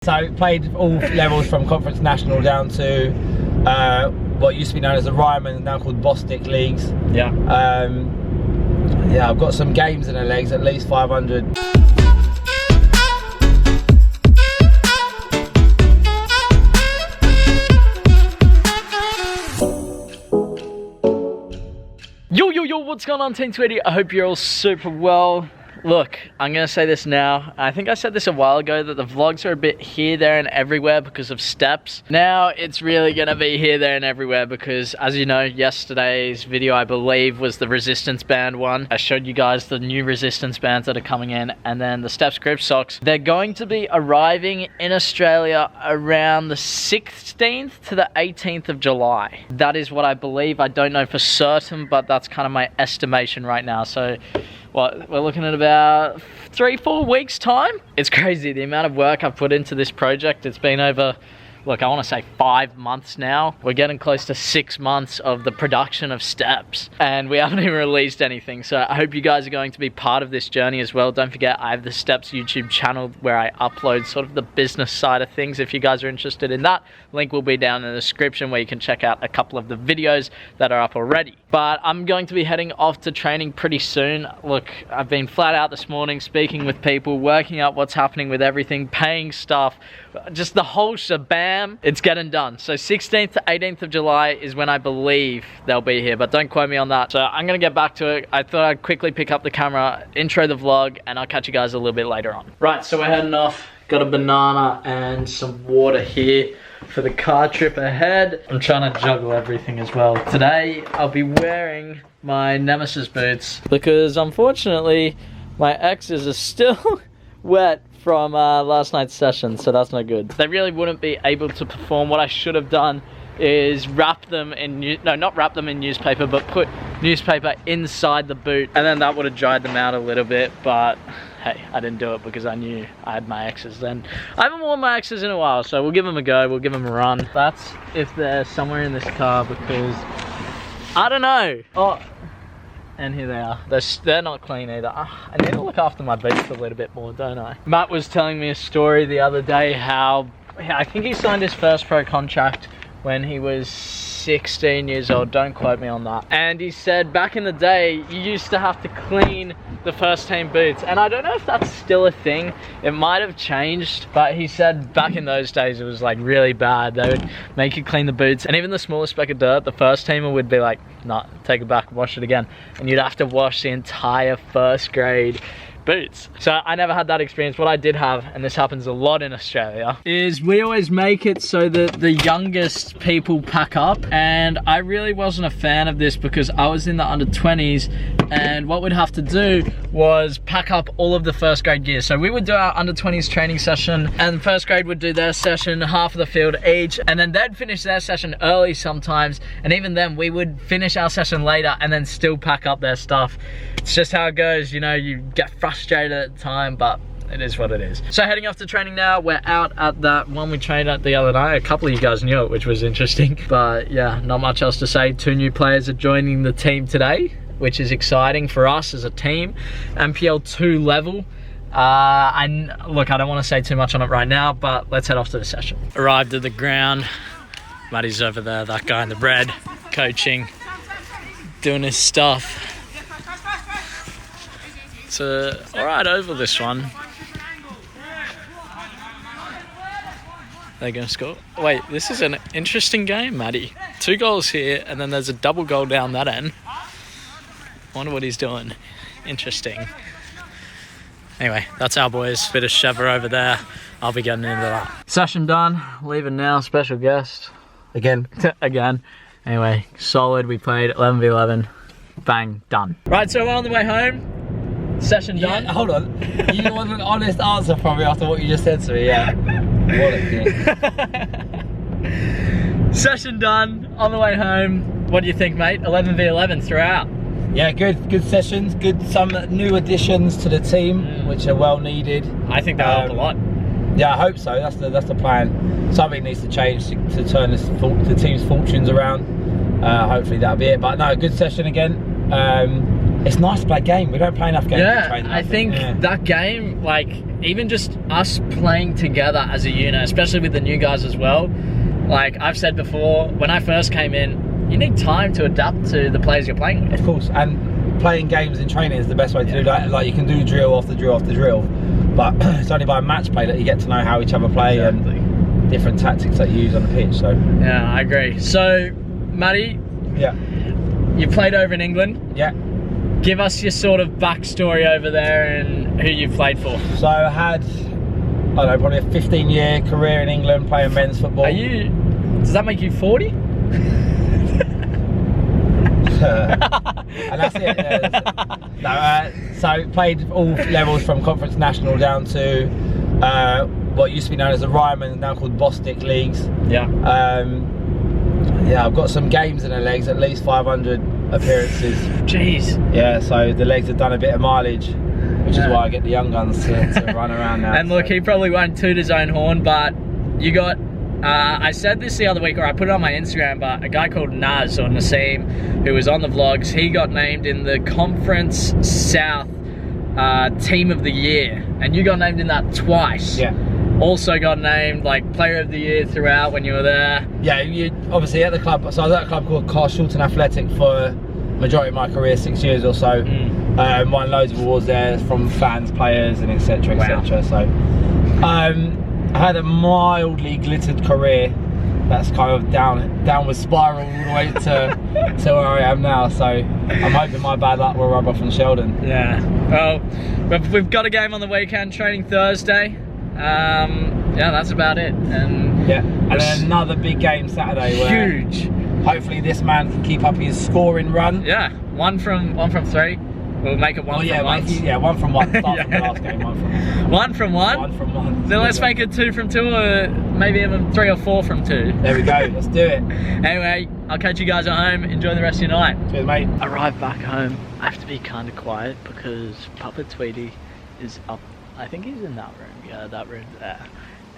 So played all levels from Conference National down to what used to be known as the Ryman, now called Bostic Leagues. Yeah. Yeah, I've got some games in the legs, at least 500. Yo, what's going on, Team 20? I hope you're all super well. Look, I'm gonna say this now. I think I said this a while ago that the vlogs are a bit here, there, and everywhere because of Stepzz. Now it's really gonna be here, there, and everywhere because, as you know, yesterday's video, I believe, was the resistance band one. I showed you guys the new resistance bands that are coming in, and then the Stepzz grip socks. They're going to be arriving in Australia around the 16th to the 18th of July. That is what I believe. I don't know for certain, but that's kind of my estimation right now. So, what, we're looking at about 3-4 weeks time. It's crazy the amount of work I've put into this project. It's been over, look, I want to say 5 months now. We're getting close to 6 months of the production of Stepzz, and we haven't even released anything. So I hope you guys are going to be part of this journey as well. Don't forget, I have the Stepzz YouTube channel where I upload sort of the business side of things. If you guys are interested in that, link will be down in the description where you can check out a couple of the videos that are up already. But I'm going to be heading off to training pretty soon. Look, I've been flat out this morning speaking with people, working out what's happening with everything, paying stuff, just the whole shabam. It's getting done. So 16th to 18th of July is when I believe they'll be here, but don't quote me on that. So I'm gonna get back to it. I thought I'd quickly pick up the camera, intro the vlog, and I'll catch you guys a little bit later on. Right, so we're heading off. Got a banana and some water here for the car trip ahead. I'm trying to juggle everything as well. Today, I'll be wearing my Nemesis boots because unfortunately, my X's are still wet from last night's session, so that's not good. They really wouldn't be able to perform. What I should have done is wrap them in, not wrap them in newspaper, but put newspaper inside the boot, and then that would have dried them out a little bit, but hey, I didn't do it because I knew I had my X's then. I haven't worn my X's in a while, so we'll give them a go, we'll give them a run. That's if they're somewhere in this car because, I don't know. Oh, and here they are. They're not clean either. I need to look after my boots a little bit more, don't I? Matt was telling me a story the other day how, I think he signed his first pro contract when he was 16 years old, don't quote me on that. And he said back in the day, you used to have to clean the first team boots. And I don't know if that's still a thing. It might have changed, but he said back in those days, it was like really bad. They would make you clean the boots. And even the smallest speck of dirt, the first teamer would be like, nah, take it back, wash it again. And you'd have to wash the entire first grade boots. So I never had that experience. What I did have, and this happens a lot in Australia, is we always make it so that the youngest people pack up, and I really wasn't a fan of this because I was in the under 20s, and what we'd have to do was pack up all of the first grade gear. So we would do our under 20s training session, and first grade would do their session, half of the field each, and then they'd finish their session early sometimes, and even then we would finish our session later and then still pack up their stuff. It's just how it goes, you know, you get frustrated at the time, but it is what it is. So heading off to training now. We're out at that one we trained at the other night. A couple of you guys knew it, which was interesting, but yeah, not much else to say. 2 new players are joining the team today, which is exciting for us as a team. MPL 2 level. And look, I don't want to say too much on it right now, but let's head off to the session. Arrived at the ground. Matty's over there, that guy in the red, coaching, doing his stuff. It's alright over this one. They're gonna score. Wait, this is an interesting game, Matty. 2 goals here, and then there's a double goal down that end. Wonder what he's doing. Interesting. Anyway, that's our boys. Bit of Chevre over there. I'll be getting into that. Session done. Leaving now. Special guest. Again. Again. Anyway, solid. We played 11v11. Bang. Done. Right, so we're on the way home. Session done. Yeah, hold on. You want an honest answer from me after what you just said to me, yeah. What a dick. Session done. On the way home. What do you think, mate? 11v11 throughout. Yeah, good sessions, some new additions to the team, which are well needed. I think that'll help a lot. Yeah, I hope so. That's the plan. Something needs to change to turn the team's fortunes around. Hopefully that'll be it. But no, good session again. It's nice to play a game. We don't play enough games. Yeah, I think that game, like, even just us playing together as a unit, especially with the new guys as well. Like I've said before, when I first came in, you need time to adapt to the players you're playing with. Of course, and playing games in training is the best way to do that. Like you can do drill after drill after drill, but it's only by match play that you get to know how each other play and different tactics that you use on the pitch. So yeah, I agree. So, Matty, yeah, you played over in England. Yeah. Give us your sort of backstory over there and who you played for. So I had, I don't know, probably a 15-year career in England playing men's football. Does that make you 40? And that's it. Yeah. No, so played all levels from Conference National down to what used to be known as the Ryman, now called Bostik Leagues. Yeah. Yeah, I've got some games in the legs, at least 500 appearances. Jeez. Yeah, so the legs have done a bit of mileage, which is why I get the young guns to run around now. And look, he probably won't toot his own horn, but you got, I said this the other week, or I put it on my Instagram, but a guy called Naz, or Naseem, who was on the vlogs, he got named in the Conference South Team of the Year, and you got named in that twice. Yeah. Also got named like Player of the Year throughout when you were there. Yeah, you obviously at the club. So I was at a club called Carshalton Athletic for majority of my career, 6 years or so. Won loads of awards there from fans, players, and etc. etc. So I had a mildly glittered career. That's kind of downward spiral all the way to where I am now. So I'm hoping my bad luck will rub off on Sheldon. Yeah. Well, we've got a game on the weekend, training Thursday. Yeah, that's about it. And yeah, and then another big game Saturday. Huge. Where hopefully this man can keep up his scoring run. Yeah, one from three. We'll make it one from one. Yeah, one from one. Start from the last game. One from one. One from one. Then let's make it 2 from 2, or maybe even 3 or 4 from 2. There we go. Let's do it. Anyway, I'll catch you guys at home. Enjoy the rest of your night. Cheers, mate. Arrived back home. I have to be kind of quiet because Papa Tweety is up. I think he's in that room. Yeah, that room there.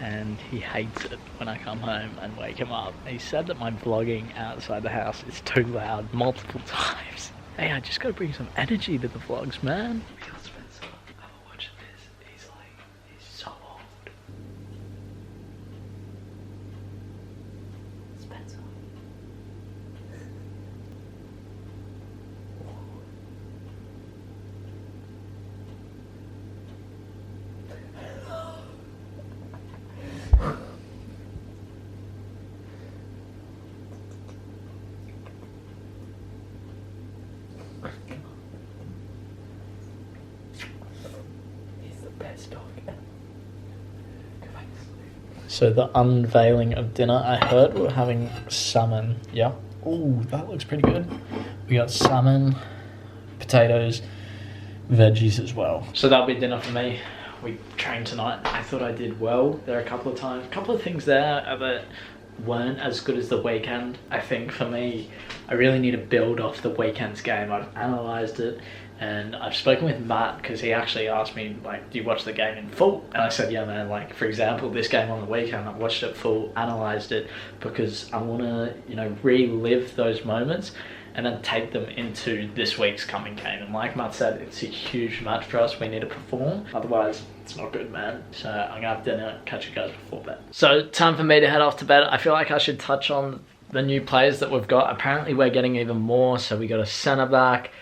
And he hates it when I come home and wake him up. He said that my vlogging outside the house is too loud multiple times. Hey, I just gotta bring some energy to the vlogs, man. Spencer, I'm watching this. He's so old. Spencer. So the unveiling of dinner, I heard we're having salmon. Yeah. Ooh, that looks pretty good. We got salmon, potatoes, veggies as well. So that'll be dinner for me. We trained tonight. I thought I did well there a couple of things there that weren't as good as the weekend. I think for me, I really need to build off the weekend's game. I've analysed it. And I've spoken with Matt because he actually asked me, like, do you watch the game in full? And I said, yeah, man, like, for example, this game on the weekend, I watched it full, analysed it, because I want to, you know, relive those moments and then take them into this week's coming game. And like Matt said, it's a huge match for us. We need to perform. Otherwise, it's not good, man. So I'm going to have dinner, catch you guys before bed. So time for me to head off to bed. I feel like I should touch on the new players that we've got. Apparently, we're getting even more. So we got a centre-back,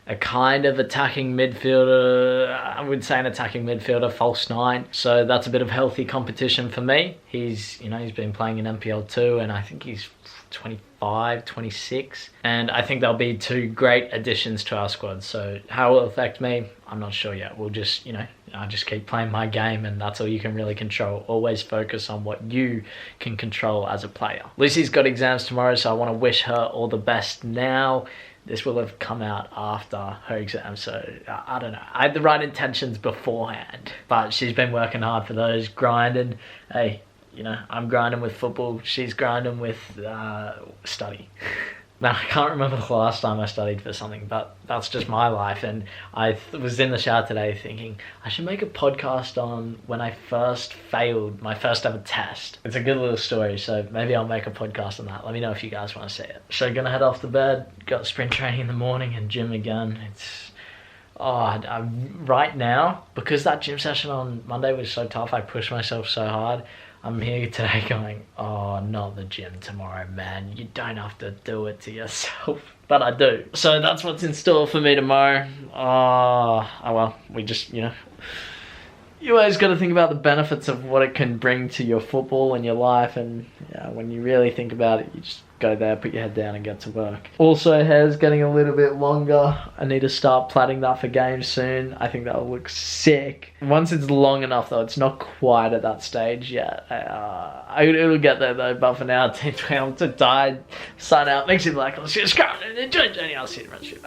a kind of attacking midfielder, I would say an attacking midfielder, false 9. So that's a bit of healthy competition for me. He's, you know, he's been playing in MPL 2 and I think he's 25, 26. And I think they'll be 2 great additions to our squad. So how it will affect me, I'm not sure yet. We'll just, you know, I just keep playing my game and that's all you can really control. Always focus on what you can control as a player. Lucy's got exams tomorrow, so I want to wish her all the best now. This will have come out after her exam, so I don't know. I had the right intentions beforehand, but she's been working hard for those, grinding. Hey, you know, I'm grinding with football, she's grinding with study. Now, I can't remember the last time I studied for something, but that's just my life. And I was in the shower today thinking, I should make a podcast on when I first failed my first ever test. It's a good little story, so maybe I'll make a podcast on that. Let me know if you guys want to see it. So gonna head off to bed, got sprint training in the morning and gym again. It's right now, because that gym session on Monday was so tough, I pushed myself so hard. I'm here today going, oh, not the gym tomorrow, man. You don't have to do it to yourself. But I do. So that's what's in store for me tomorrow. Oh well, we just, you know, you always got to think about the benefits of what it can bring to your football and your life, and when you really think about it, you just go there, put your head down and get to work. Also, hair's getting a little bit longer. I need to start plaiting that for games soon. I think that'll look sick. Once it's long enough though, it's not quite at that stage yet. It'll get there though, but for now, I'm too tired. Sign out, makes it black. I'll see you, I'll see you,